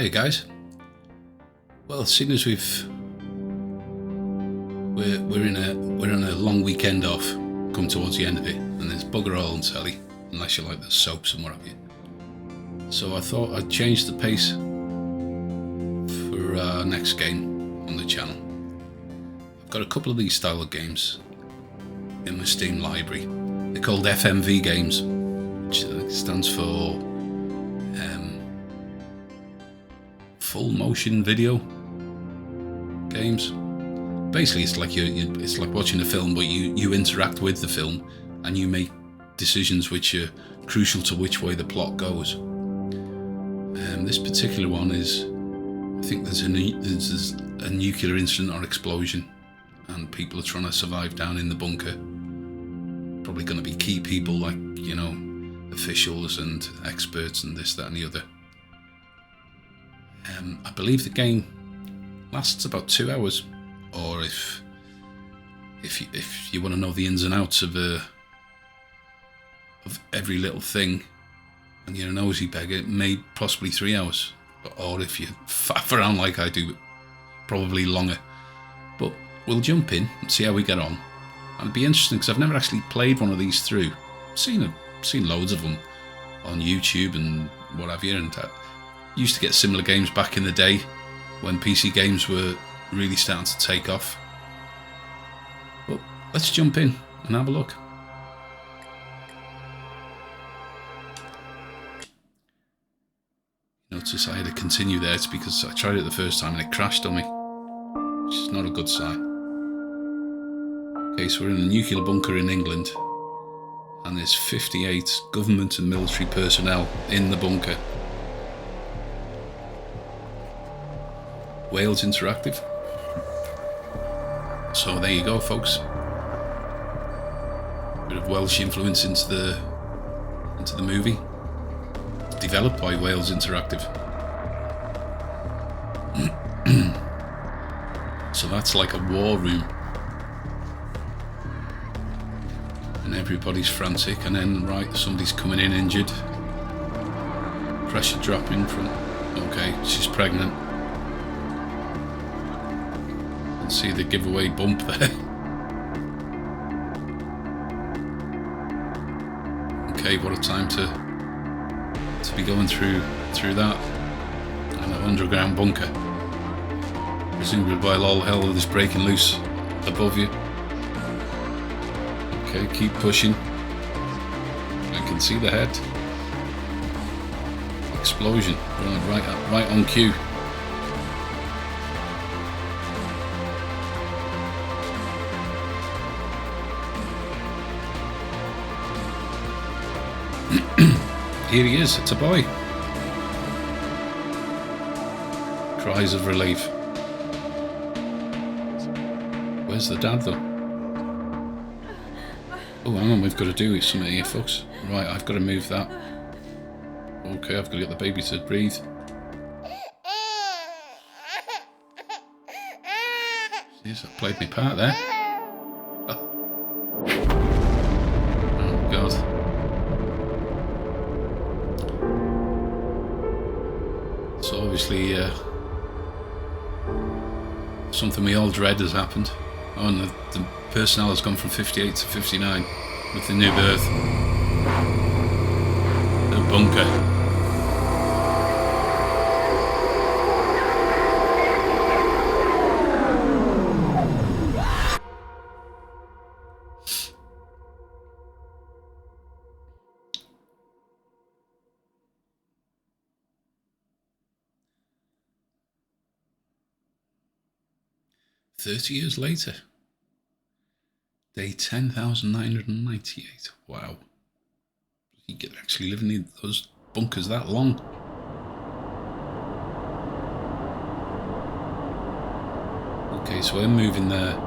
Hiya guys. Well, seeing as we're in a long weekend off, come towards the end of it, and there's bugger all on telly, unless you like the soaps and what have you. So I thought I'd change the pace for our next game on the channel. I've got a couple of these style of games in my Steam library. They're called FMV games, which stands for full motion video games. Basically, it's like it's like watching a film, but you interact with the film and you make decisions which are crucial to which way the plot goes. This particular one is, I think there's a nuclear incident or explosion, and people are trying to survive down in the bunker. Probably going to be key people like, you know, officials and experts and this, that, and the other. I believe the game lasts about 2 hours, or if you want to know the ins and outs of every little thing, and you're a nosy beggar, it may possibly 3 hours, or if you faff around like I do, probably longer. But we'll jump in and see how we get on. And it'd be interesting because I've never actually played one of these through. I've seen loads of them on YouTube and what have you, and I used to get similar games back in the day when PC games were really starting to take off. But let's jump in and have a look. Notice I had to continue there. It's because I tried it the first time and it crashed on me, which is not a good sign. Okay, so we're in a nuclear bunker in England, and there's 58 government and military personnel in the bunker. Wales Interactive. So there you go, folks. Bit of Welsh influence into the movie. Developed by Wales Interactive. So that's like a war room. And everybody's frantic, and then right, somebody's coming in injured. Pressure dropping from, okay, she's pregnant. See the giveaway bump there. Okay, what a time to be going through that. And an underground bunker. Presumably while all hell is breaking loose above you. Okay, keep pushing. I can see the head. Explosion. Right on cue. Here he is, it's a boy. Cries of relief. Where's the dad though? Oh, hang on, we've got to do something here, folks. Right, I've got to move that. Okay, I've got to get the baby to breathe. Jeez, I played my part there. Oh, God. So obviously something we all dread has happened. Oh, and the personnel has gone from 58 to 59 with the new birth. The bunker. "30 years later, day 10,998. Wow. You could actually live in those bunkers that long. Okay, so we're moving the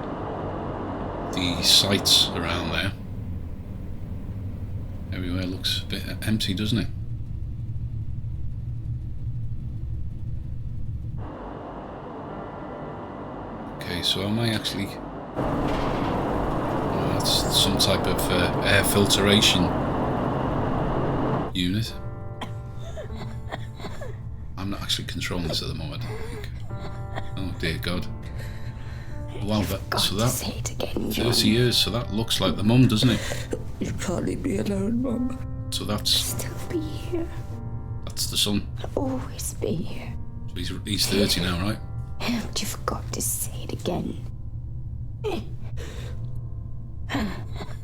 sites around there. Everywhere looks a bit empty, doesn't it? Okay, so am I actually... Oh, that's some type of air filtration unit. I'm not actually controlling this at the moment, I don't think. Oh dear God. Wow, so that Say it again, John. 30 years, so that looks like the mum, doesn't it? You can't leave me alone, Mum. So that's Still be here. the son. I'll always be here. So he's 30 now, right? But you forgot to say it again.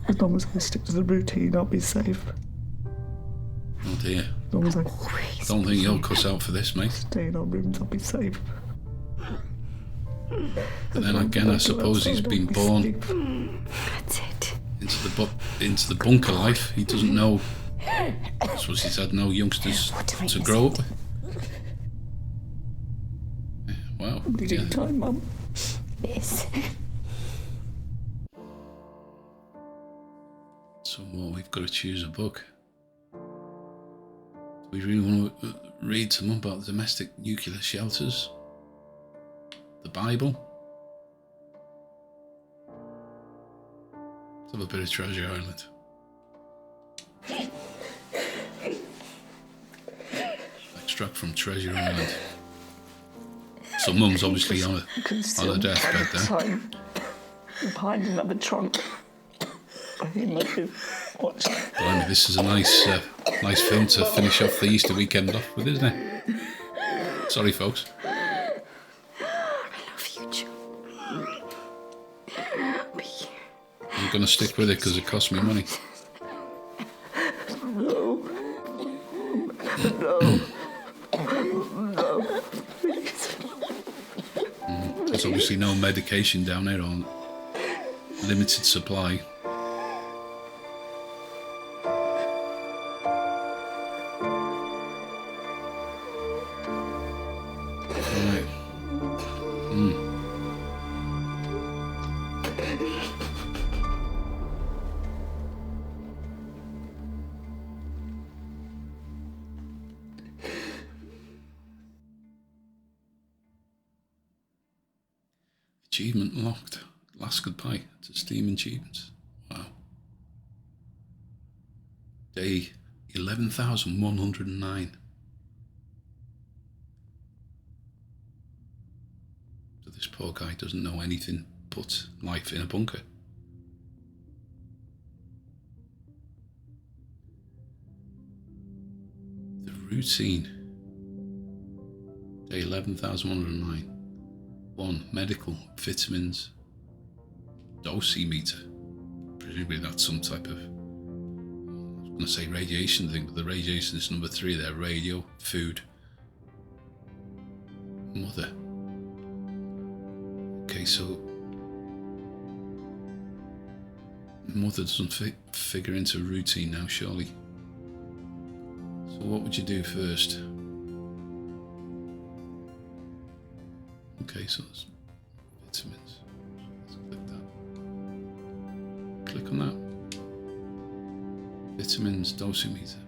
As long as I stick to the routine, I'll be safe. Oh dear. As long as I Always. Don't think you'll cuss out for this, mate. stay in our rooms, I'll be safe. But then again, I suppose he's been born That's it. into the bunker life. He doesn't know. I suppose he's had no youngsters What am I to grow up missing? with. Yeah, wow. I'm needing Yeah. time, Mum. This. So well, we've got to choose a book. Do we really want to read some about domestic nuclear shelters? The Bible? Let's have a bit of Treasure Island. Extract from Treasure Island. So Mum's obviously on her deathbed there. Time behind another trunk. I think it might be watched. Blimey, this is a nice film to finish off the Easter weekend off with, isn't it? Sorry, folks. I love you, John. I'll be here. I'm going to stick with it because it cost me money. No. Please. There's obviously no medication down there on limited supply. Right. Achievement locked. Last goodbye to Steam achievements. Wow. Day 11,109. So this poor guy doesn't know anything but life in a bunker. The routine. Day 11,109. 1. Medical, vitamins, dosimeter. Presumably that's some type of, I was going to say radiation thing, but the radiation is number 3 there. Radio, food, mother. Okay, so mother doesn't figure into routine now, surely. So what would you do first? Okay, so it's vitamins. Let's click that. Click on that. Vitamins dosimeter.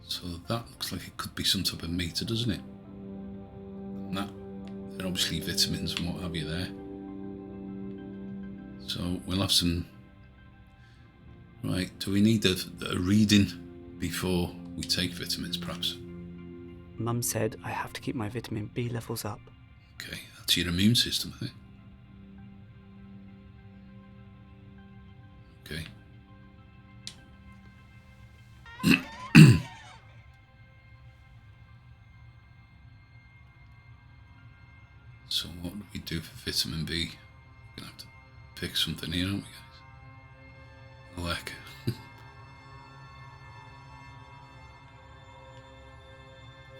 So that looks like it could be some type of meter, doesn't it? And that, there are obviously vitamins and what have you there. So we'll have some. Right, do we need a reading before we take vitamins, perhaps? Mum said I have to keep my vitamin B levels up. Okay, that's your immune system, I think. Okay. So what do we do for vitamin B? We're going to have to pick something here, aren't we, guys? Like,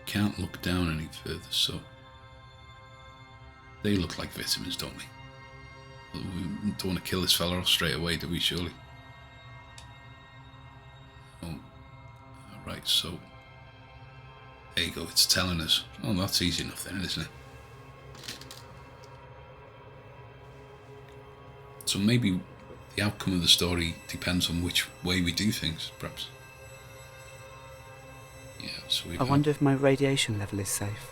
can't look down any further, so they look like vitamins, don't they? We don't want to kill this fella off straight away, do we, surely? Oh, right, so there you go, it's telling us. Oh, that's easy enough then, isn't it? So maybe the outcome of the story depends on which way we do things, perhaps. Yeah, so we. I wonder if my radiation level is safe.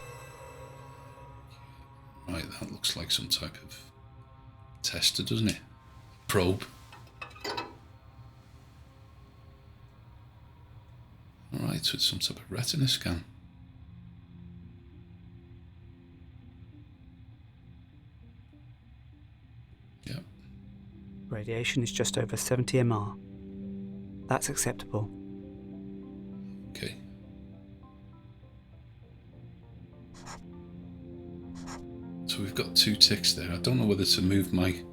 Right, that looks like some type of tester, doesn't it? Probe. Alright, so it's some type of retina scan. Yep. Radiation is just over 70 MR. That's acceptable. Okay. So we've got 2 ticks there. I don't know whether to move my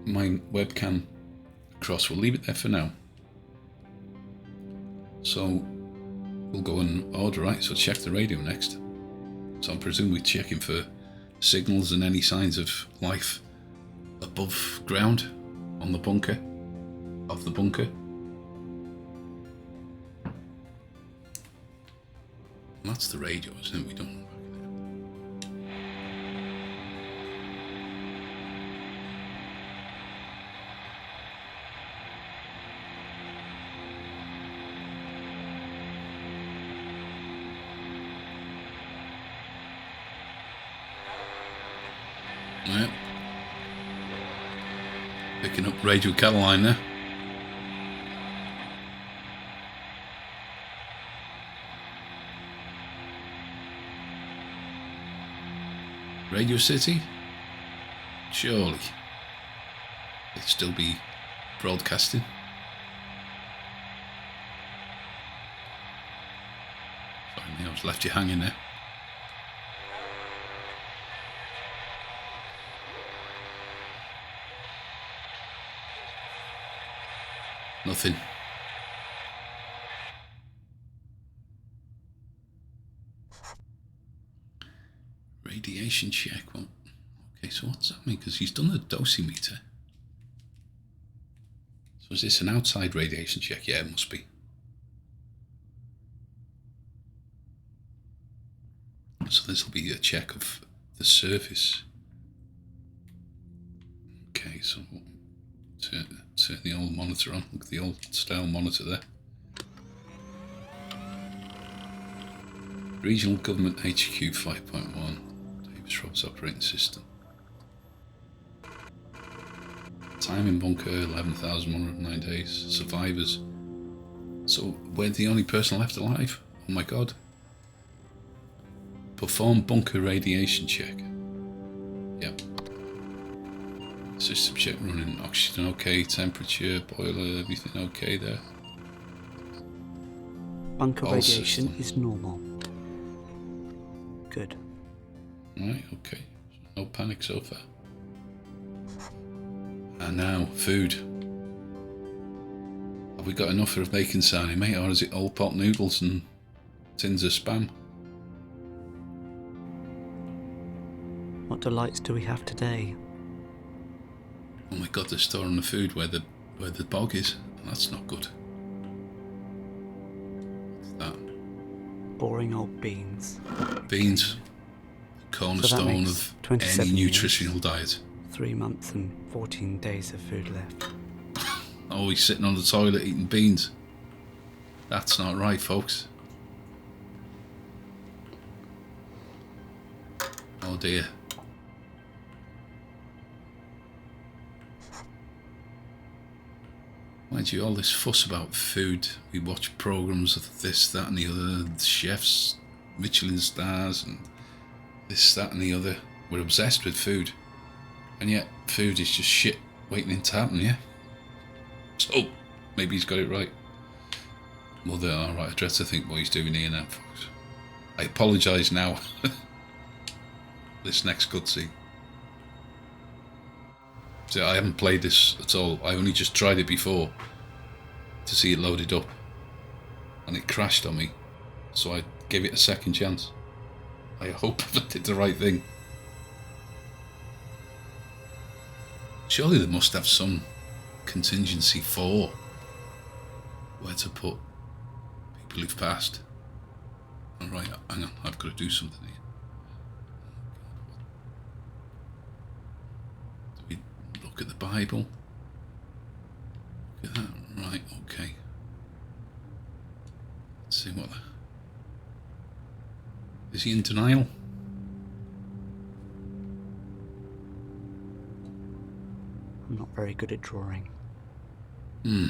webcam across. We'll leave it there for now. So we'll go in order, right? So check the radio next. So I'm presumably checking for signals and any signs of life above ground on the bunker, of the bunker. And that's the radio, isn't it? We don't. Yep. Picking up Radio Caroline there. Radio City? Surely. They'd still be broadcasting. Sorry, I was left you hanging there. Nothing. Radiation check. Well, okay, so what's that mean? Because he's done the dosimeter. So is this an outside radiation check? Yeah, it must be. So this will be a check of the surface. Okay, so turn the old monitor on. Look at the old style monitor there. Regional Government HQ 5.1. Davis Roads Operating System. Time in bunker 11,109 days. Survivors. So we're the only person left alive. Oh my god. Perform bunker radiation check. Yep. System check running. Oxygen okay. Temperature, boiler, everything okay there. Bunker All radiation systems. is normal. Good. Right, okay. No panic so far. And now, food. Have we got enough for a bacon sarnie, mate, or is it old pot noodles and tins of spam? What delights do we have today? Oh my god, they're storing the food where the bog is. That's not good. What's that? Boring old beans. Beans. Cornerstone makes of 27 any years. nutritional diet. 3 months and 14 days of food left. Always sitting on the toilet eating beans. That's not right, folks. Oh dear. Mind you, all this fuss about food. We watch programs of this, that and the other, chefs, Michelin stars and this, that and the other. We're obsessed with food. And yet, food is just shit waiting to happen, yeah? So, maybe he's got it right. Mother, alright, I dread to think what he's doing here now, folks. I apologise now. This next cutscene. So I haven't played this at all. I only just tried it before to see it loaded up. And it crashed on me. So I gave it a second chance. I hope I did the right thing. Surely they must have some contingency for where to put people who've passed. Alright, hang on, I've got to do something here. Do we look at the Bible? Look at that, right, okay. Let's see what... Is he in denial? I'm not very good at drawing. Okay.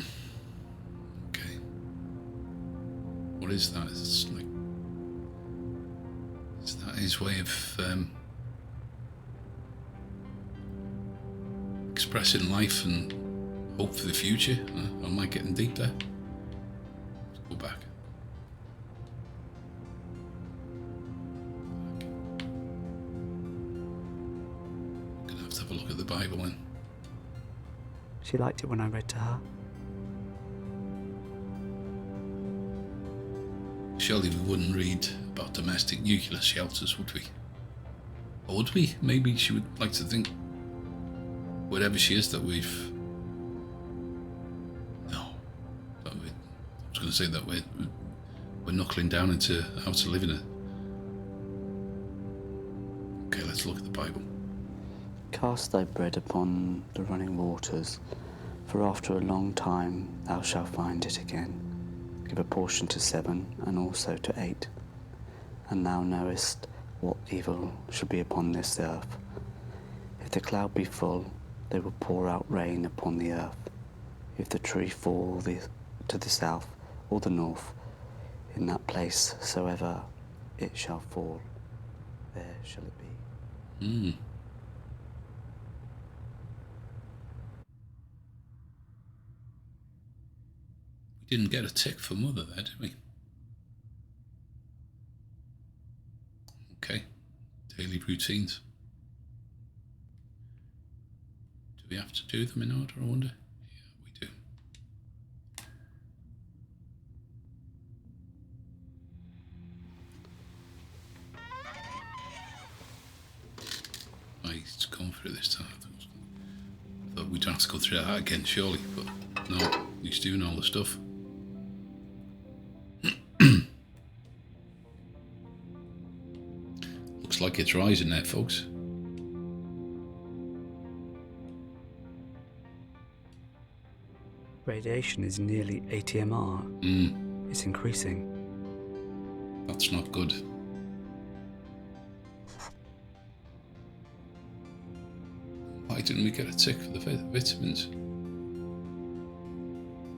What is that? Is that his way of expressing life and hope for the future? Am I getting deep there? Let's go back. Gonna have to have a look at the Bible then. She liked it when I read to her. Surely we wouldn't read about domestic nuclear shelters, would we? Or would we? Maybe she would like to think, whatever she is, that we've... No. I was going to say that we're knuckling down into how to live in it. Okay, let's look at the Bible. Cast thy bread upon the running waters, for after a long time thou shalt find it again. Give a portion to 7, and also to 8. And thou knowest what evil shall be upon this earth. If the cloud be full, they will pour out rain upon the earth. If the tree fall to the south or the north, in that place soever it shall fall, there shall it be. We didn't get a tick for mother there, did we? Okay. Daily routines. Do we have to do them in order, I wonder? Yeah, we do. It's gone through this time. I thought we don't have to go through that again, surely, but no, he's doing all the stuff. Looks like it's rising there, folks. Radiation is nearly 80 MR. It's increasing. That's not good. Why didn't we get a tick for the vitamins?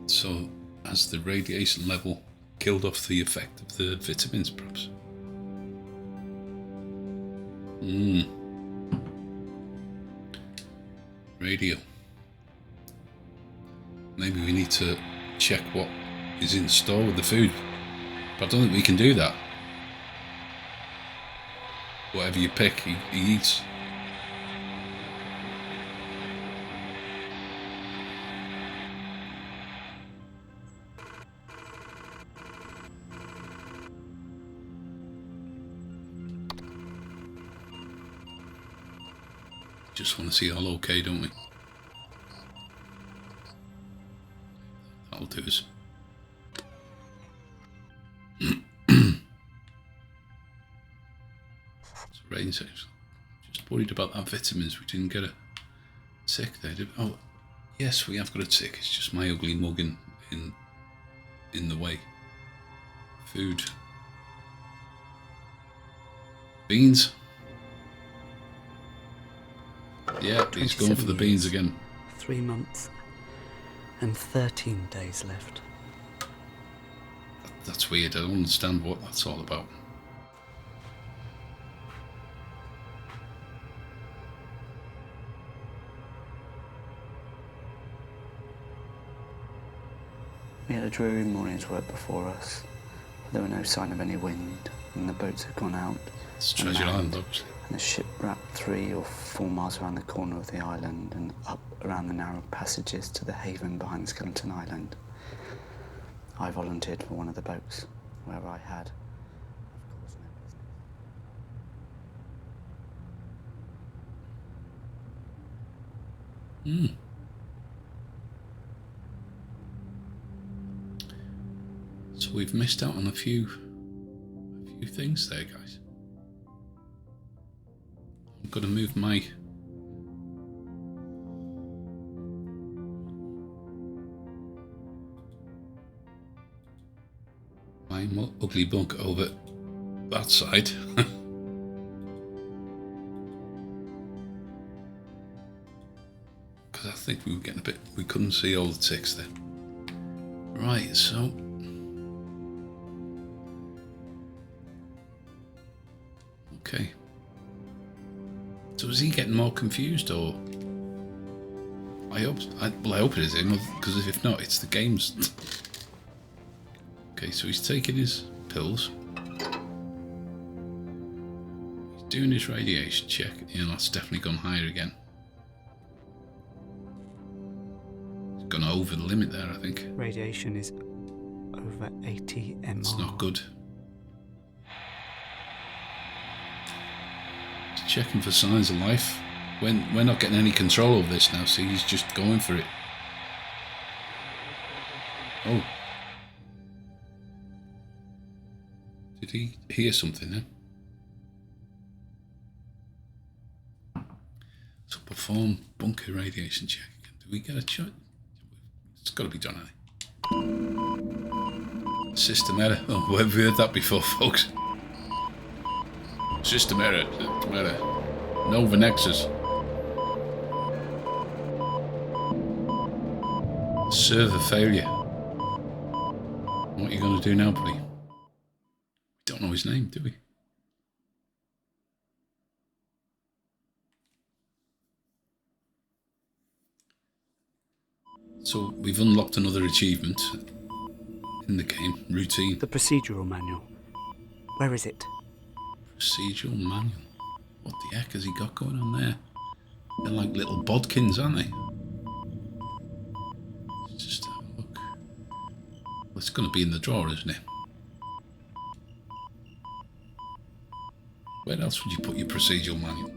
So, has the radiation level killed off the effect of the vitamins, perhaps? Radio. Maybe we need to check what is in store with the food. But I don't think we can do that. Whatever you pick, he eats. Just want to see all okay, don't we? That'll do us. It's rain section. Just worried about that vitamins. We didn't get a tick there, did we? Oh, yes, we have got a tick. It's just my ugly mug in the way. Food. Beans. Yeah, he's going for the beans again. 3 months and 13 days left. That's weird. I don't understand what that's all about. We had a dreary morning's work before us. There were no sign of any wind, and the boats had gone out. It's Treasure Island, obviously. And the ship wrapped 3 or 4 miles around the corner of the island and up around the narrow passages to the haven behind Skeleton Island. I volunteered for one of the boats, where I had, of course, no business. So we've missed out on a few things there, guys. I'm going to move my ugly bug over that side. because I think we were getting a bit. We couldn't see all the ticks there. Right, so. Okay. So is he getting more confused, or? I hope it is him, because if not, it's the games. Okay, so he's taking his pills. He's doing his radiation check. Yeah, that's definitely gone higher again. He's gone over the limit there, I think. Radiation is over 80 MR. It's not good. He's checking for signs of life. We're not getting any control of this now, see, he's just going for it. Oh. Did he hear something then? So perform bunker radiation check. Do we get a check? It's got to be done, hasn't it? System error. Oh, we've heard that before, folks. System error. System error. Nova Nexus. Server failure. What are you going to do now, buddy? We don't know his name, do we? So we've unlocked another achievement in the game. Routine. The procedural manual. Where is it? Procedural manual. What the heck has he got going on there? They're like little bodkins, aren't they? Let's just have a look. Well, it's going to be in the drawer, isn't it? Where else would you put your procedural manual?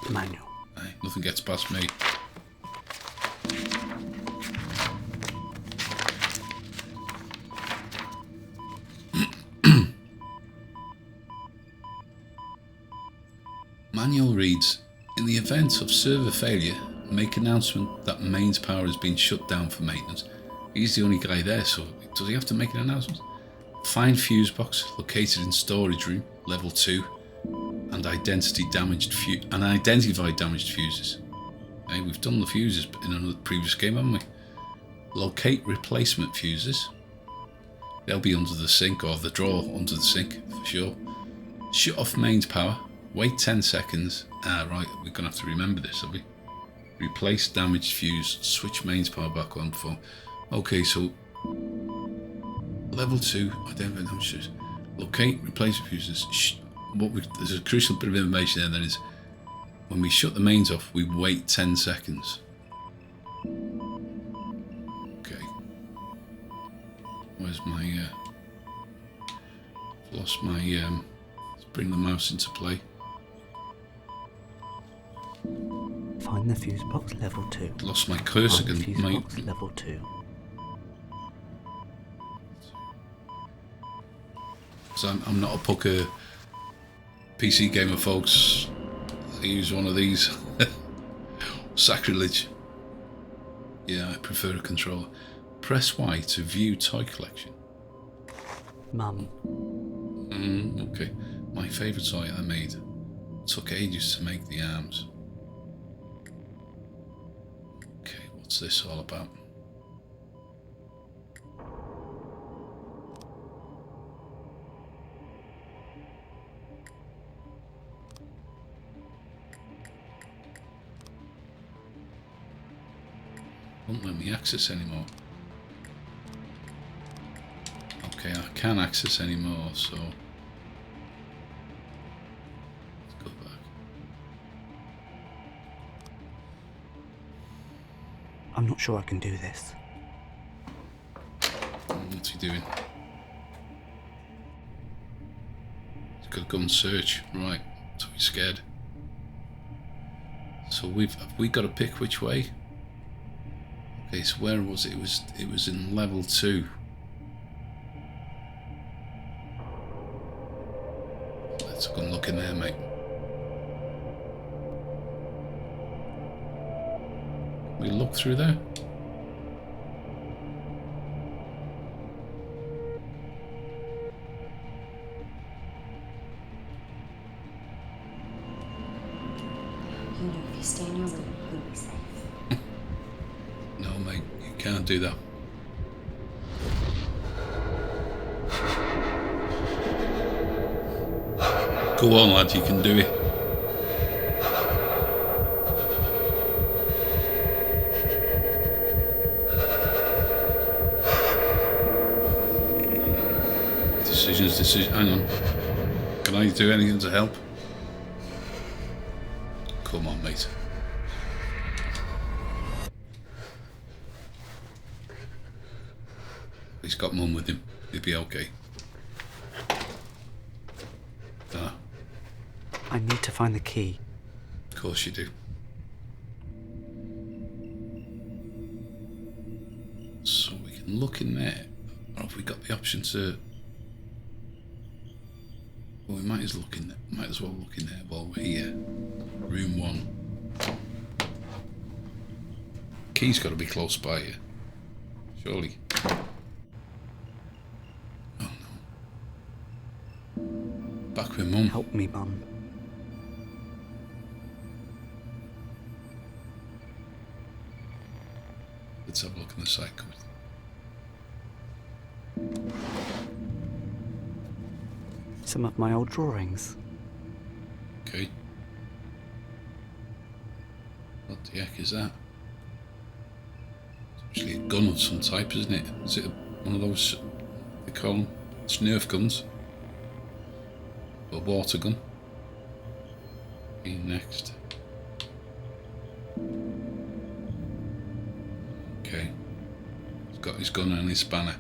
Manual. Aye, nothing gets past me. Manual reads, in the event of server failure, make announcement that mains power has been shut down for maintenance. He's the only guy there, so does he have to make an announcement? Find fuse box located in storage room, level 2, and identify damaged fuses. Okay, we've done the fuses in another previous game, haven't we? Locate replacement fuses. They'll be under the sink, or the drawer under the sink for sure. Shut off mains power. Wait 10 seconds. Ah, right, we're going to have to remember this, have we? Replace damaged fuse. Switch mains power back on before. Okay, so level 2, identify damaged fuses. Locate replacement fuses. There's a crucial bit of information there, then is when we shut the mains off, we wait 10 seconds. Okay. Where's my lost my let's bring the mouse into play. Find the fuse box level 2. Lost my cursor Find the again. fuse box level 2. So I'm not a pucker PC gamer, folks. I use one of these. Sacrilege. Yeah, I prefer a controller. Press Y to view toy collection. Mum. Okay. My favourite toy I made. Took ages to make the arms. Okay, what's this all about? Won't let me access anymore. Okay, I can't access anymore, so let's go back. I'm not sure I can do this. What's he doing? He's got to go and search. Right, so he's scared. So have we got to pick which way? Okay, so where was it? It was in level 2. Let's go and look in there, mate. Can we look through there? stay in your room, you'll be safe. No, mate, you can't do that. Go on, lad, you can do it. Decision. Hang on. Can I do anything to help? Come on, mate. He's got Mum with him. He'll be okay. Ah, I need to find the key. of course you do. So we can look in there. Or have we got the option to... Well, we might as well look in there while we're here. Room 1. Key's got to be close by you. Surely. Oh no. Back with Mum. Help me, Mum. Let's have a look in the side cupboard. Some of my old drawings. Okay. What the heck is that? It's actually a gun of some type, isn't it? Is it one of those, they call them, it's Nerf guns? A water gun? Okay, next. Okay. He's got his gun and his spanner.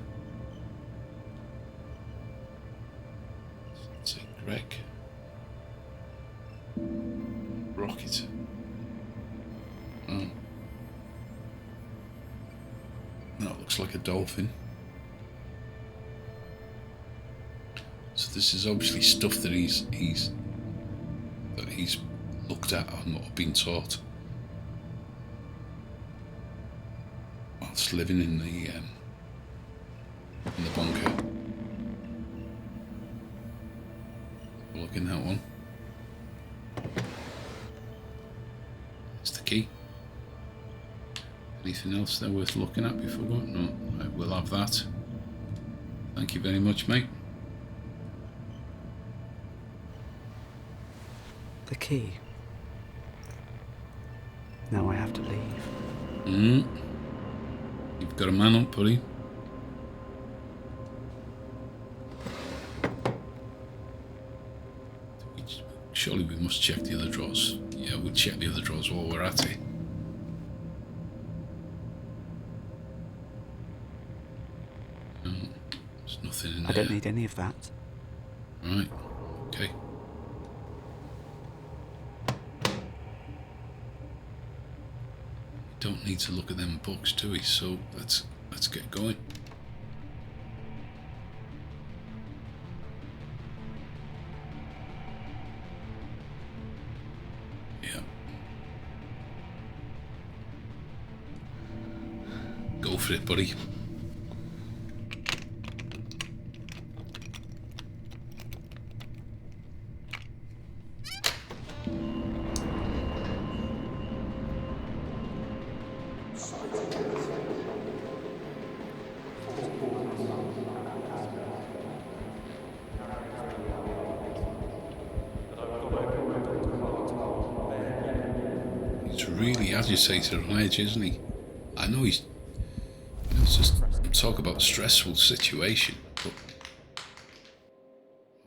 Let's see, Greg. Rocket. Oh. That looks like a dolphin. So this is obviously stuff that he's looked at or been taught whilst living in the bunker. Look in that one. It's the key. Anything else there worth looking at before going? No, right, we'll have that. Thank you very much, mate. The key. Now I have to leave. You've got a man up, buddy. Surely we must check the other drawers. Yeah, we'll check the other drawers while we're at it. No, there's nothing in there. I don't need any of that. Right, okay. We don't need to look at them books, do we? So let's get going. Yeah. Go for it, buddy. He's really agitated on edge, isn't he? I know he's... It's just talk about stressful situation, but...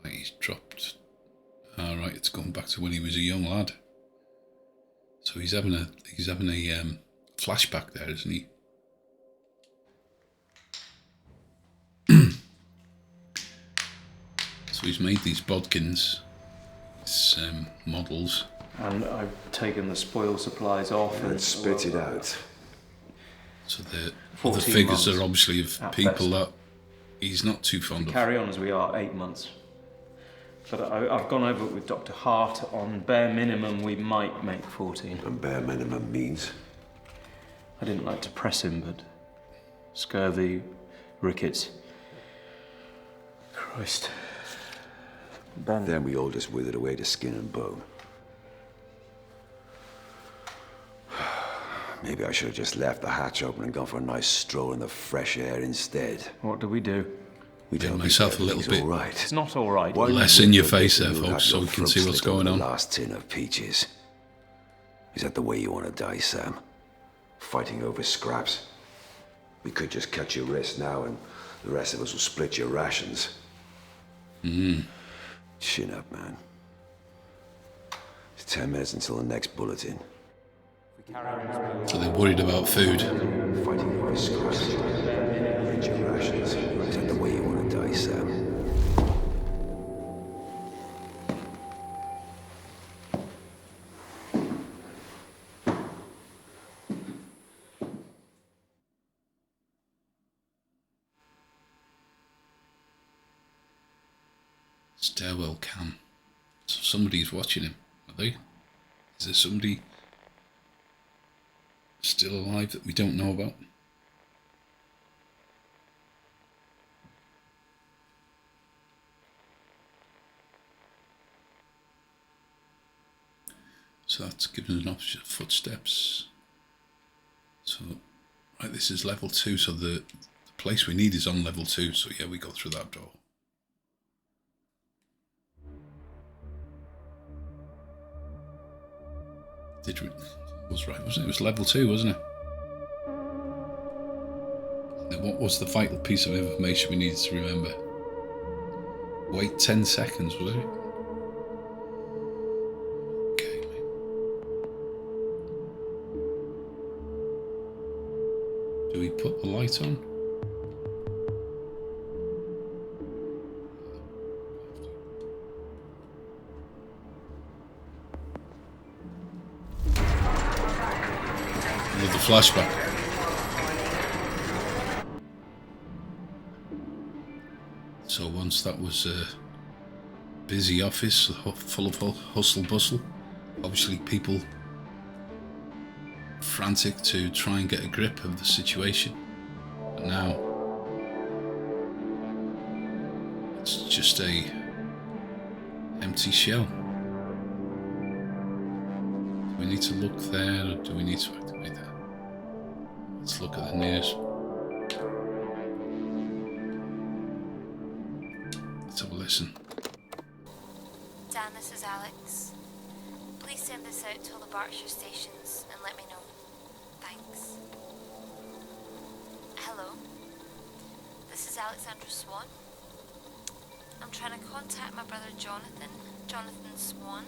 Right, he's dropped... Alright, it's gone back to when he was a young lad. So he's having a flashback there, isn't he? So he's made these bodkins, these models. And I've taken the spoil supplies off And spit it out. So the 14 figures months are obviously of at people best. that he's not too fond of. Carry on as we are, 8 months. But I've gone over it with Dr. Hart. On bare minimum, we might make 14. And bare minimum means. I didn't like to press him, but scurvy, rickets. Christ. Ben. Then we all just withered away to skin and bone. Maybe I should have just left the hatch open and gone for a nice stroll in the fresh air instead. What do we do? We Made don't myself a little bit all right. It's not all right. Why less would in your you face think there, you'll folks, have so your we can throat see what's slit over going the on. last tin of peaches. Is that the way you want to die, Sam? Fighting over scraps? We could just cut your wrist now and the rest of us will split your rations. Chin up, man. It's 10 minutes until the next bulletin. So they're worried about food. Fighting over scraps. Split your rations. Is that the way you want to die, Sam? Stairwell cam. So somebody's watching him, are they? Is there somebody still alive that we don't know about? So that's given us an option of footsteps. So, right, this is level 2, so the place we need is on level 2, so yeah, we go through that door. Was right, wasn't it? It was level 2, wasn't it? Now, what was the vital piece of information we needed to remember? Wait 10 seconds, was it? Okay. Do we put the light on? Another flashback. So once that was a busy office, full of hustle bustle, obviously people frantic to try and get a grip of the situation. But now it's just a empty shell. Do we need to look there, or do we need to activate that? Let's look at the news. Let's have a listen. Dan, this is Alex. Please send this out to all the Berkshire stations and let me know. Thanks. Hello. This is Alexandra Swan. I'm trying to contact my brother Jonathan Swan.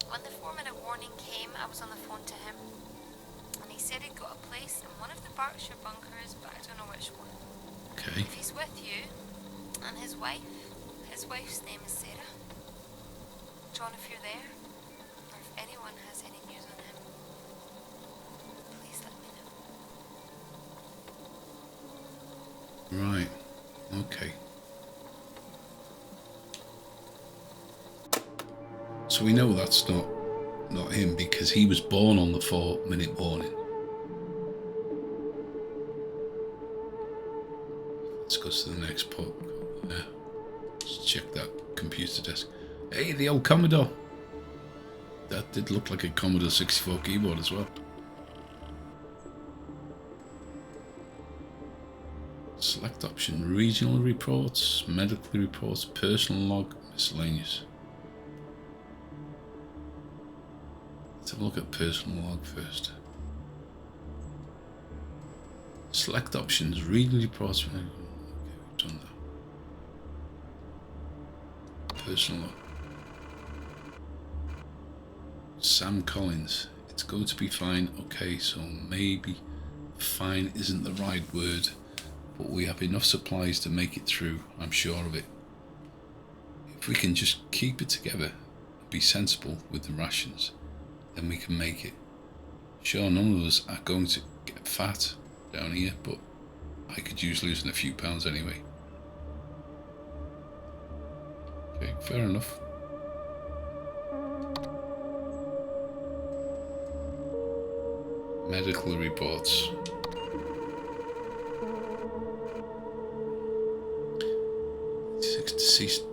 When the 4-minute warning came, I was on the phone to him, and he said he'd got a place in one of the Berkshire bunkers, but I don't know which one. Okay. If he's with you, and his wife's name is Sarah. John, if you're there, or if anyone has any news on him, please let me know. Right. Okay. So we know that's not him because he was born on the 4-minute warning. Let's go to the next port. Let's check that computer desk. Hey, the old Commodore. That did look like a Commodore 64 keyboard as well. Select option, regional reports, medical reports, personal log, miscellaneous. Let's have a look at personal log first. Select options, regional reports. Okay, we've done that. Personal log. Sam Collins. It's going to be fine. Okay, so maybe fine isn't the right word, but we have enough supplies to make it through. I'm sure of it. If we can just keep it together and be sensible with the rations, then we can make it. Sure, none of us are going to get fat down here, but I could use losing a few pounds anyway. Okay, fair enough. Medical reports. Deceased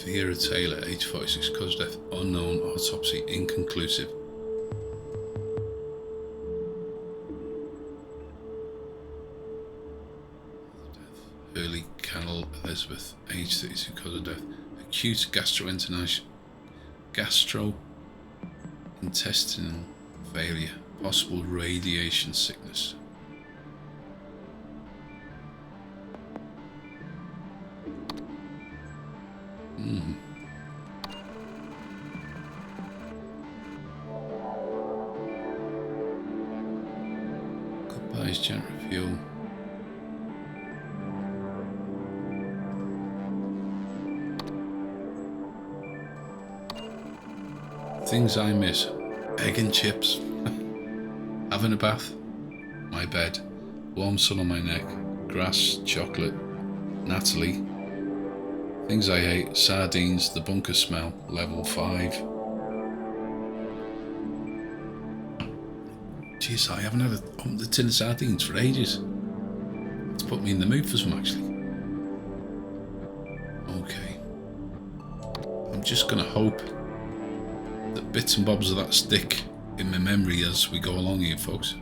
Vera Taylor, age 46, cause of death unknown, autopsy inconclusive. early Carol Elizabeth, age 32, cause of death. Acute gastrointestinal failure, possible radiation sickness. Goodbyes, jet fuel. Things I miss: egg and chips, having a bath, my bed, warm sun on my neck, grass, chocolate, Natalie. Things I hate: sardines, the bunker smell, level 5. Jeez, I haven't had a tin of sardines for ages. It's put me in the mood for some, actually. Okay. I'm just gonna hope that bits and bobs of that stick in my memory as we go along here, folks.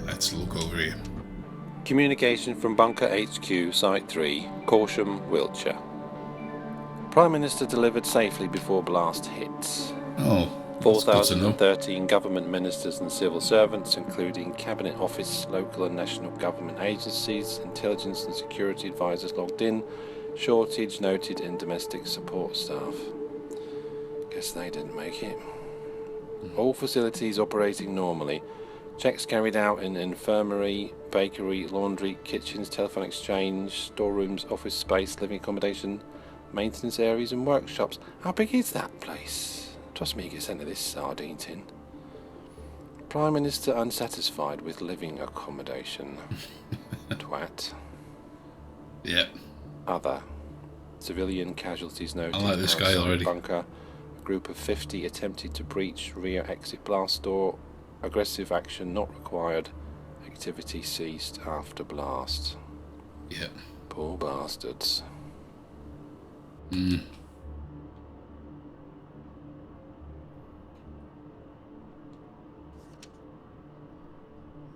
Let's look over here. Communication from Bunker HQ, Site 3, Corsham, Wiltshire. Prime Minister delivered safely before blast hits. Oh, that's good to know. 4,013 government ministers and civil servants, including Cabinet Office, local and national government agencies, intelligence and security advisors logged in. Shortage noted in domestic support staff. Guess they didn't make it. All facilities operating normally. Checks carried out in infirmary, bakery, laundry, kitchens, telephone exchange, storerooms, office space, living accommodation, maintenance areas and workshops. How big is that place? Trust me, you get sent to this sardine tin. Prime Minister unsatisfied with living accommodation. Twat. Yeah. Other. Civilian casualties noted. I like this guy already. Bunker. A group of 50 attempted to breach rear exit blast door. Aggressive action not required. Activity ceased after blast. Yeah. Poor bastards.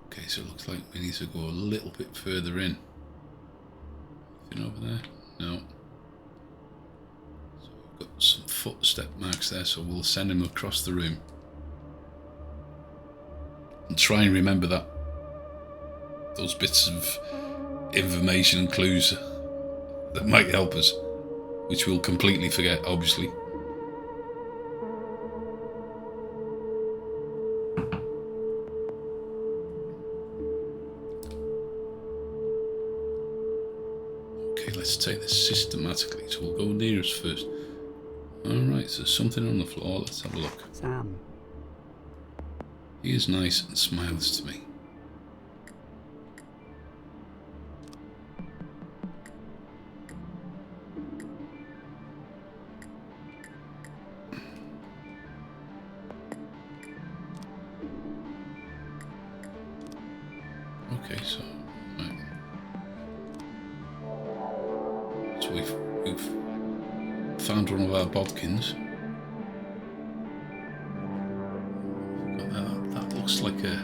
Okay, so it looks like we need to go a little bit further in. Anything over there? No. So we've got some footstep marks there, so we'll send him across the room. And try and remember that. Those bits of information and clues that might help us, which we'll completely forget, obviously. Okay, let's take this systematically. So we'll go nearest first. Alright, so something on the floor. Let's have a look. Sam. He is nice and smiles to me. Okay, so right. So we've found one of our bodkins. That looks like it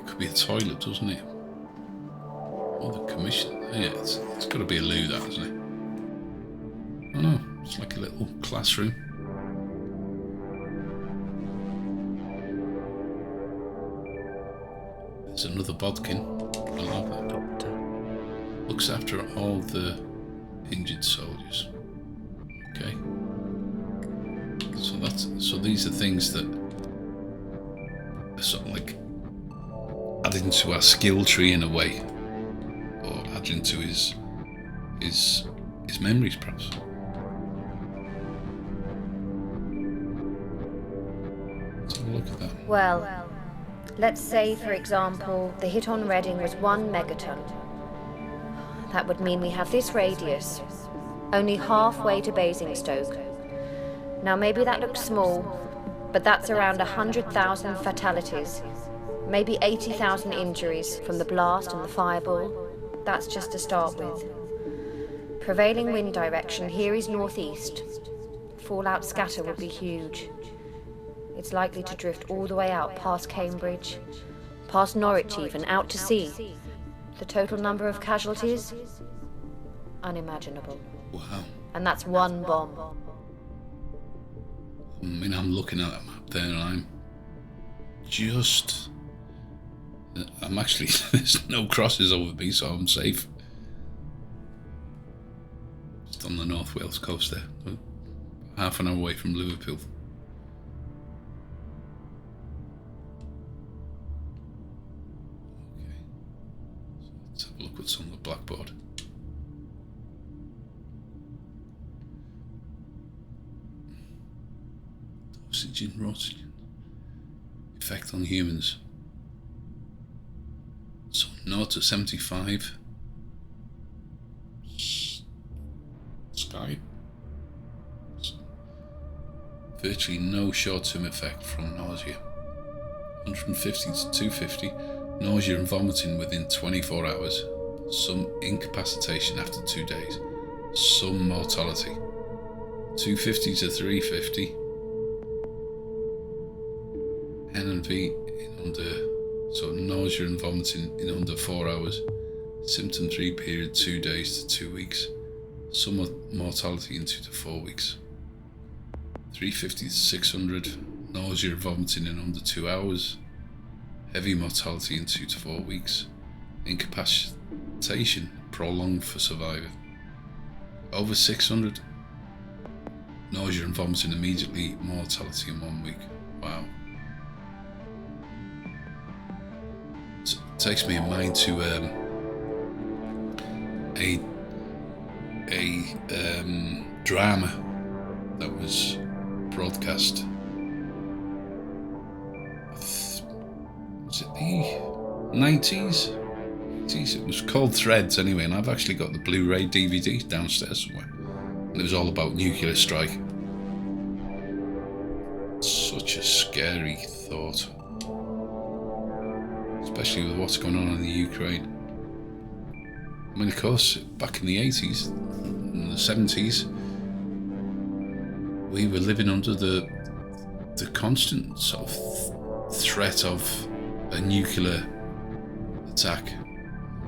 could be a toilet, doesn't it? Or the commission. Yeah, it's got to be a loo, that, isn't it? Oh no, it's like a little classroom. There's another bodkin. I love that. Doctor. Looks after all the injured soldiers. Okay. So these are things that are sort of like adding to our skill tree in a way, or adding to his memories, perhaps. Let's have a look at that. Well, let's say, for example, the hit on Reading was 1 megaton. That would mean we have this radius, only halfway to Basingstoke. Now maybe that looks small, but that's around 100,000 fatalities, maybe 80,000 injuries from the blast and the fireball. That's just to start with. Prevailing wind direction here is northeast. Fallout scatter would be huge. It's likely to drift all the way out past Cambridge, past Norwich even, out to sea. The total number of casualties? Unimaginable. Wow. And that's one bomb. I mean, I'm looking at that map there and I'm actually, there's no crosses over me, so I'm safe. Just on the North Wales coast there. Half an hour away from Liverpool. Okay. So let's have a look what's on the blackboard. Dosage in rotation. Effect on humans. So 0 to 75. Sky. Virtually no short-term effect from nausea. 150 to 250. Nausea and vomiting within 24 hours. Some incapacitation after 2 days. Some mortality. 250 to 350. N and V in under, so nausea and vomiting in under 4 hours. Symptom-free period 2 days to 2 weeks. Some mortality in 2 to 4 weeks. 350 to 600. Nausea and vomiting in under 2 hours. Heavy mortality in 2 to 4 weeks. Incapacitation prolonged for survivor. Over 600. Nausea and vomiting immediately. Mortality in 1 week. Wow. Takes me in mind to a drama that was broadcast. Was it the 90s? It was called Threads anyway, and I've actually got the Blu-ray DVD downstairs somewhere. And it was all about nuclear strike. Such a scary thought. Especially with what's going on in the Ukraine. I mean, of course, back in the 80s, in the 70s, we were living under the constant sort of threat of a nuclear attack.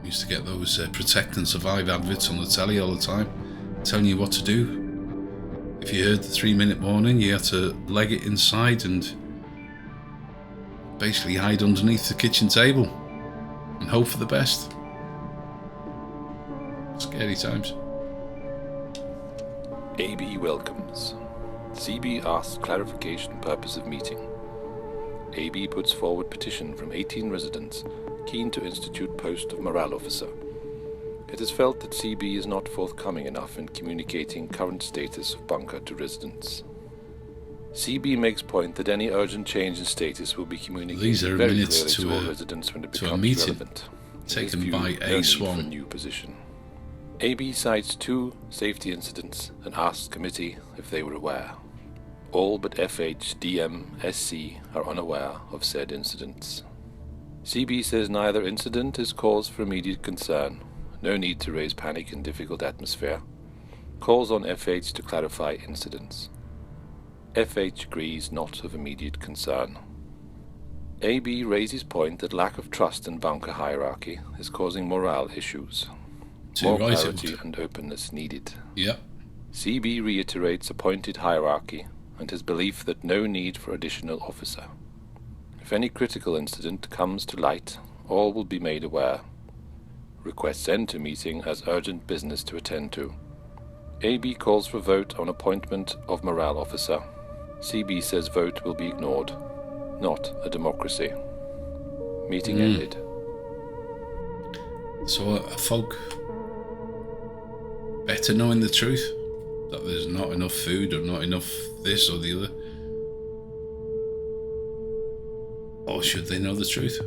We used to get those protect and survive adverts on the telly all the time, telling you what to do. If you heard the 3-minute warning, you had to leg it inside and basically hide underneath the kitchen table and hope for the best. Scary times. AB welcomes. CB asks clarification purpose of meeting. AB puts forward petition from 18 residents keen to institute post of morale officer. It is felt that CB is not forthcoming enough in communicating current status of bunker to residents. CB makes point that any urgent change in status will be communicated very clearly to all residents when it becomes relevant. Taken by A. Swan. New position. AB cites 2 safety incidents and asks committee if they were aware. All but FH, DM, SC are unaware of said incidents. CB says neither incident is cause for immediate concern, no need to raise panic in difficult atmosphere. Calls on FH to clarify incidents. FH agrees not of immediate concern. AB raises point that lack of trust in bunker hierarchy is causing morale issues. More clarity and openness needed. Yep. CB reiterates appointed hierarchy and his belief that no need for additional officer. If any critical incident comes to light, all will be made aware. Requests end to meeting as urgent business to attend to. AB calls for vote on appointment of morale officer. CB says vote will be ignored. Not a democracy. Meeting ended. So are folk better knowing the truth? That there's not enough food or not enough this or the other? Or should they know the truth?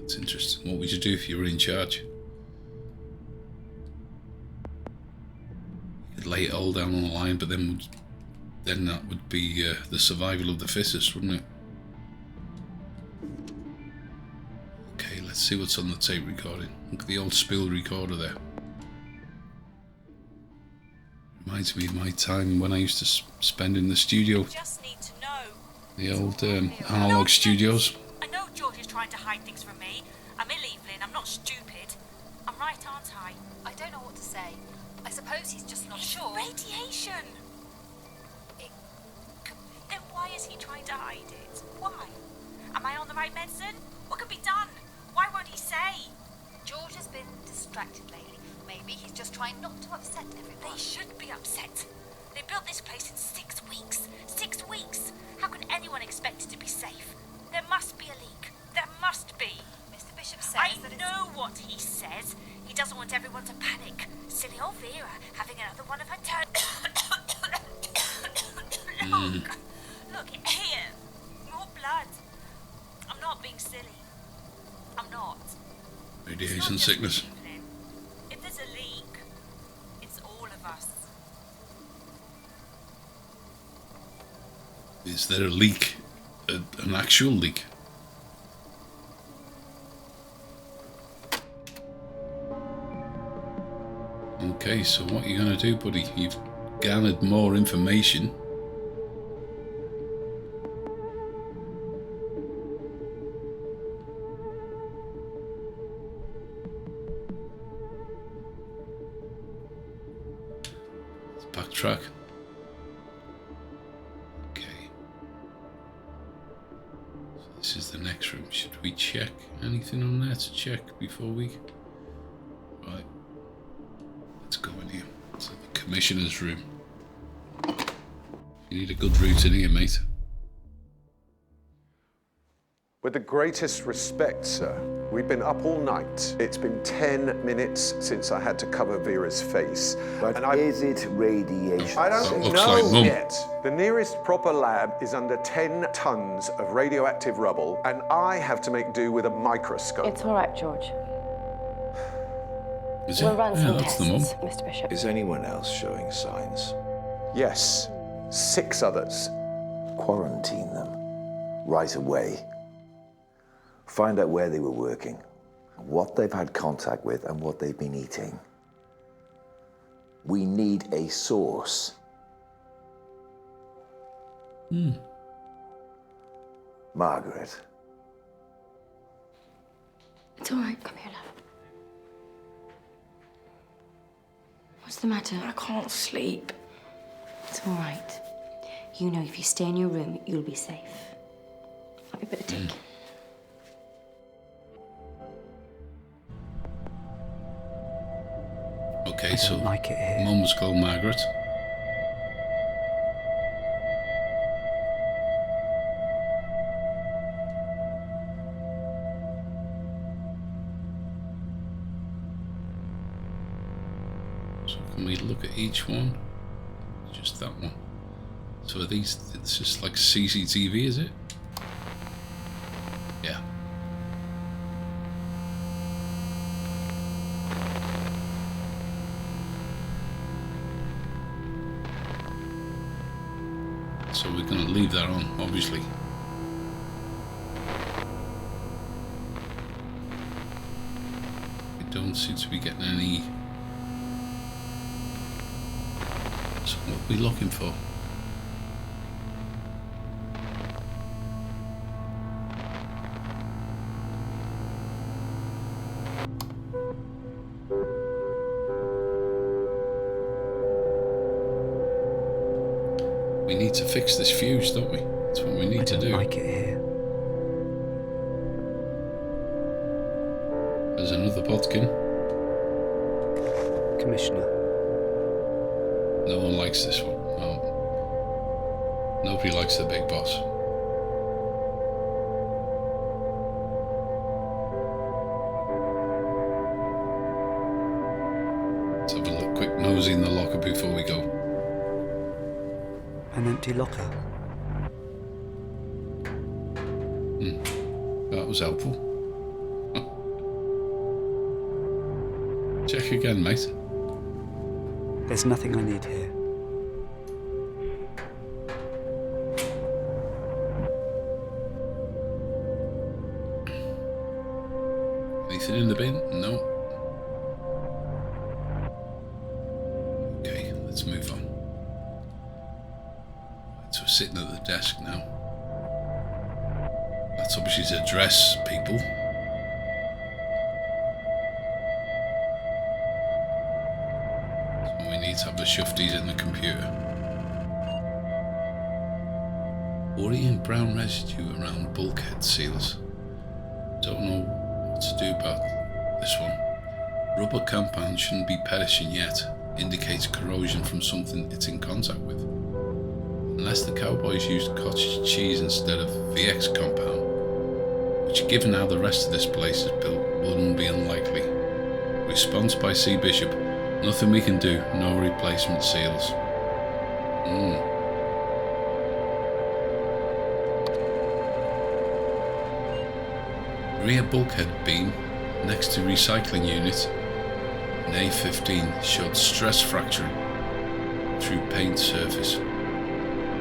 It's interesting. What would you do if you were in charge? You could lay it all down on the line, but then that would be the survival of the fittest, wouldn't it? Okay, let's see what's on the tape recording. Look at the old spill recorder there. Reminds me of my time when I used to spend in the studio. Just need to know. The old analog studios. I know George is trying to hide things from me. I'm ill, Evelyn. I'm not stupid. I'm right, aren't I? I don't know what to say. I suppose he's just not sure. Radiation. Then why is he trying to hide it? Why? Am I on the right medicine? What can be done? Why won't he say? George has been distracted lately. Maybe he's just trying not to upset everyone. They should be upset. They built this place in 6 weeks. 6 weeks. How can anyone expect it to be safe? There must be a leak. There must be. Mr. Bishop says I that know what he says. He doesn't want everyone to panic. Silly old Vera having another one of her turns. Look, here. More blood. I'm not being silly. I'm not. Radiation sickness. If there's a leak, it's all of us. Is there a leak? An actual leak? Okay, so what are you going to do, buddy? You've gathered more information. Let's backtrack. Okay. So this is the next room. Should we check anything on there to check before we... Right. Let's go in here. So the commissioner's room. You need a good route in here, mate. With the greatest respect, sir, we've been up all night. It's been 10 minutes since I had to cover Vera's face. But is it radiation? I don't Looks know like Mum. yet. The nearest proper lab is under 10 tons of radioactive rubble, and I have to make do with a microscope. It's all right, George. Is it? We'll run Yeah, some that's tests, the mum. Mr. Bishop. Is anyone else showing signs? Yes, 6 others. Quarantine them right away. Find out where they were working, what they've had contact with, and what they've been eating. We need a source. Margaret. It's all right. Come here, love. What's the matter? I can't sleep. It's all right. You know, if you stay in your room, you'll be safe. Have a bit of tea. Okay, I so don't like it here. Mum's called Margaret. So can we look at each one? Just that one. So are these, it's just like CCTV, is it? Yeah. So we're going to leave that on, obviously. We don't seem to be getting any... So what are we looking for? We need to fix this fuse, don't we? That's what we need to do. I don't like it here. There's another Bodkin. Commissioner. No one likes this one. No. Nobody likes the big boss. Let's have a look, quick nosy in the locker before we go. An empty locker. That was helpful. Check again, mate. There's nothing I need here. Anything in the bin? No. Okay, let's move on. desk now. That's obviously his address, people. So we need to have the shufties in the computer. Worrying brown residue around bulkhead sealers. Don't know what to do about this one. Rubber compound shouldn't be perishing yet. Indicates corrosion from something it's in contact with. Unless the cowboys used cottage cheese instead of VX compound, which given how the rest of this place is built wouldn't be unlikely. Response by C. Bishop. Nothing we can do, no replacement seals. Rear bulkhead beam next to recycling unit in A15 showed stress fracturing through paint surface.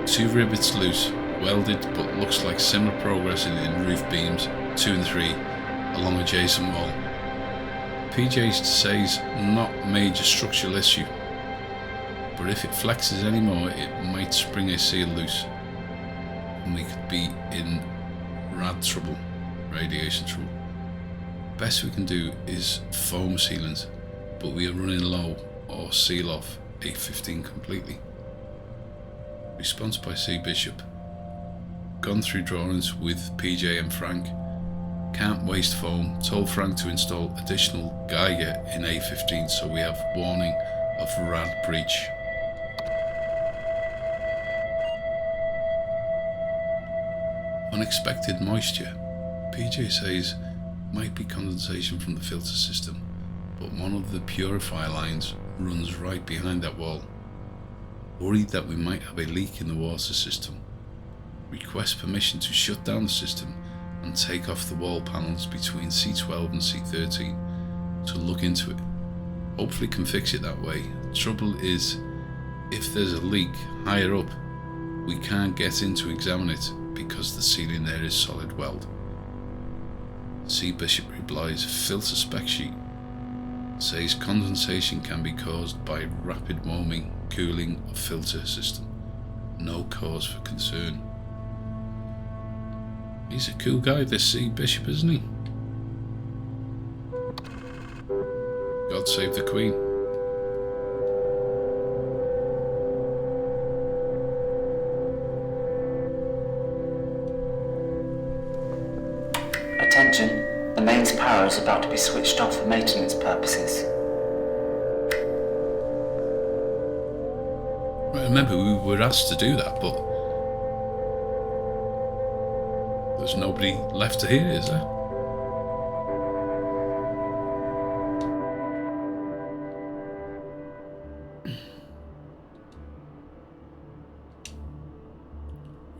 2 rivets loose, welded but looks like similar progress in roof beams 2 and 3 along adjacent wall. PJ says not major structural issue, but if it flexes anymore it might spring a seal loose and we could be in rad trouble, radiation trouble. Best we can do is foam sealant, but we are running low or seal off A15 completely. Response by C. Bishop. Gone through drawings with PJ and Frank. Can't waste foam. Told Frank to install additional Geiger in A15 so we have warning of rad breach. Unexpected moisture. PJ says might be condensation from the filter system, but one of the purifier lines runs right behind that wall. Worried that we might have a leak in the water system. Request permission to shut down the system and take off the wall panels between C12 and C13 to look into it. Hopefully can fix it that way. Trouble is, if there's a leak higher up, we can't get in to examine it because the ceiling there is solid weld. C. Bishop replies, filter spec sheet. Says condensation can be caused by rapid warming, cooling of filter system. No cause for concern. He's a cool guy, this C. Bishop, isn't he? God save the Queen. Attention, the mains power is about to be switched off for maintenance purposes. Remember, we were asked to do that, but there's nobody left to hear, is there?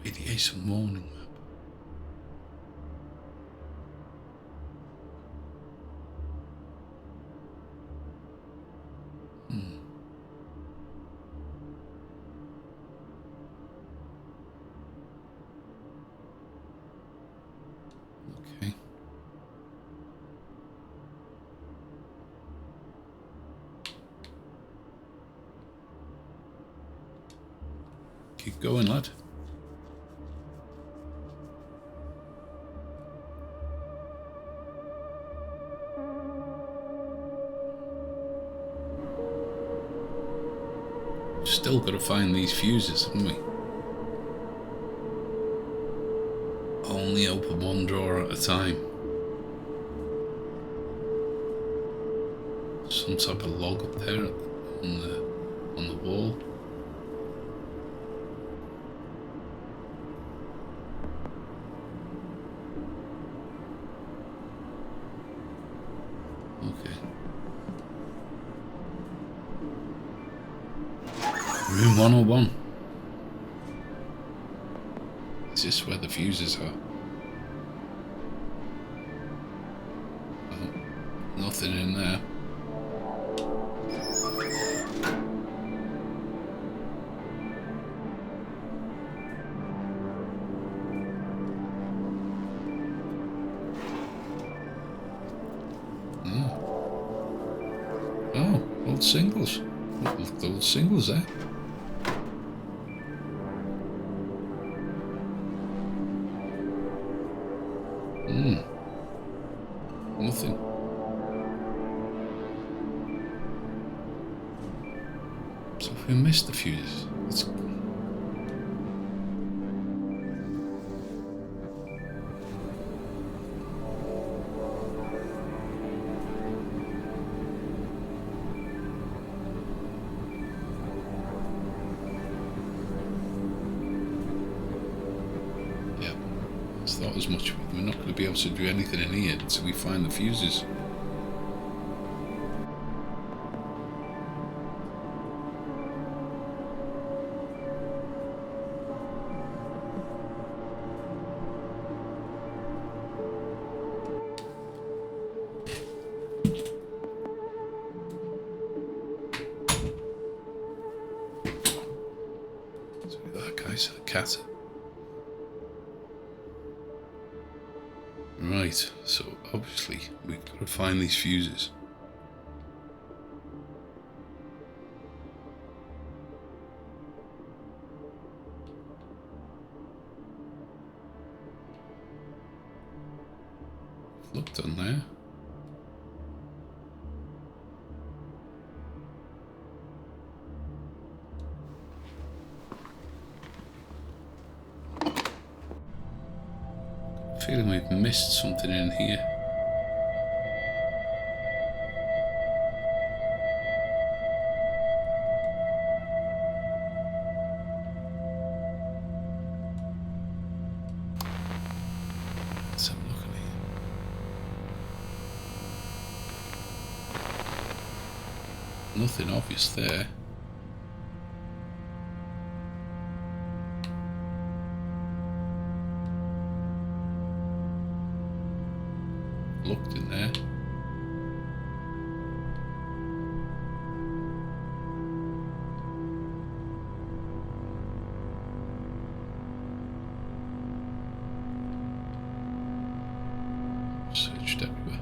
Radiation warning map. Okay. Keep going, lad. Still got to find these fuses, haven't we? Only open one drawer at a time. Some type of log up there on the wall. Okay. Room 101. Is this where the fuses are? Oh, nothing in there. Oh, old singles. Look, the old singles there. Nothing. So we missed the fuses. Yeah, I thought as much. We're not going to be able to do anything in here until we find the fuses. A cat. Right, so obviously we've got to find these fuses. Looked on there. Feeling we've missed something in here. Let's have a look at it. Nothing obvious there. Looked in there. Searched everywhere.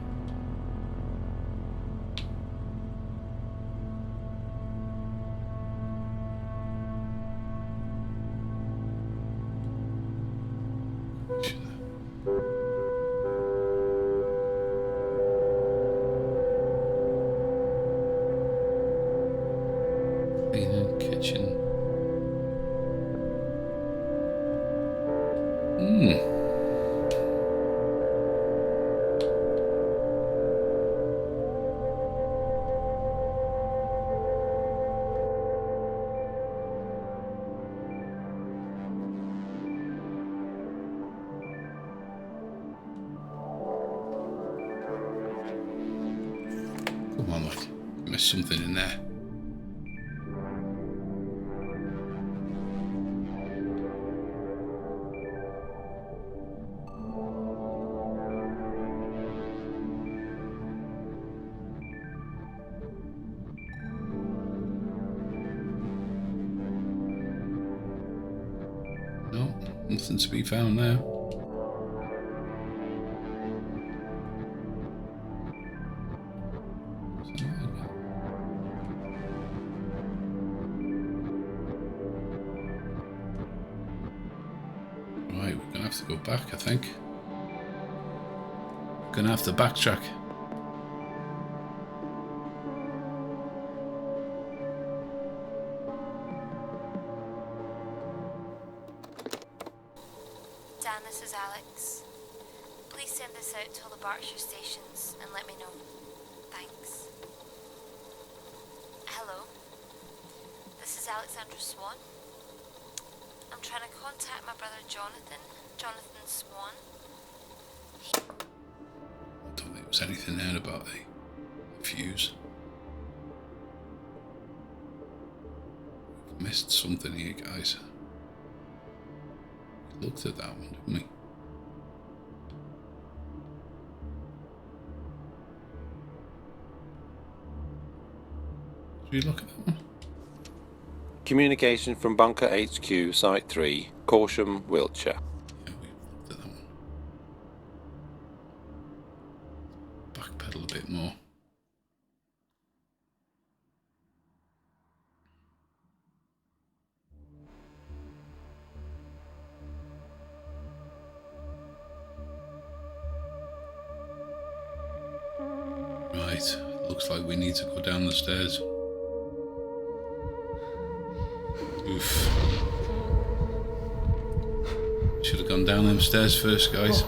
Kitchen. Come on, look. Missed something in there. No, nothing to be found there. Right, we're gonna have to go back, I think. We're gonna have to backtrack. Dan, this is Alex. Please send this out to all the Berkshire stations and let me know. Thanks. Hello. This is Alexandra Swan. I'm trying to contact my brother Jonathan Swan. I don't think there was anything there about the fuse. We've missed something here, guys. We looked at that one, didn't we? Did we look at that one? Communication from Bunker HQ, Site 3, Corsham, Wiltshire. Yeah, we looked at that one. Backpedal a bit more. Right, looks like we need to go down the stairs. Oof. Should have gone down them stairs first, guys.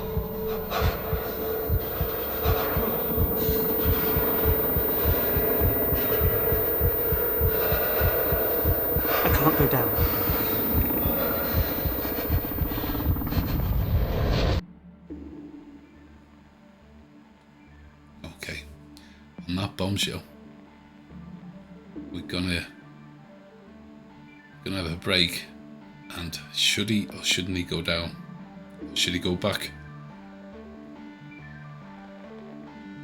I can't go down. Okay, on that bombshell, we're gonna have a break. And should he or shouldn't he go down? Or should he go back?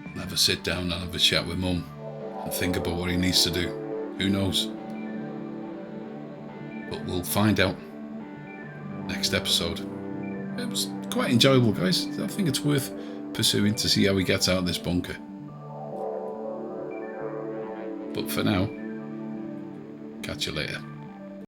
And have a sit down and have a chat with Mum and think about what he needs to do. Who knows? But we'll find out next episode. It was quite enjoyable, guys. I think it's worth pursuing to see how he gets out of this bunker. But for now, catch you later.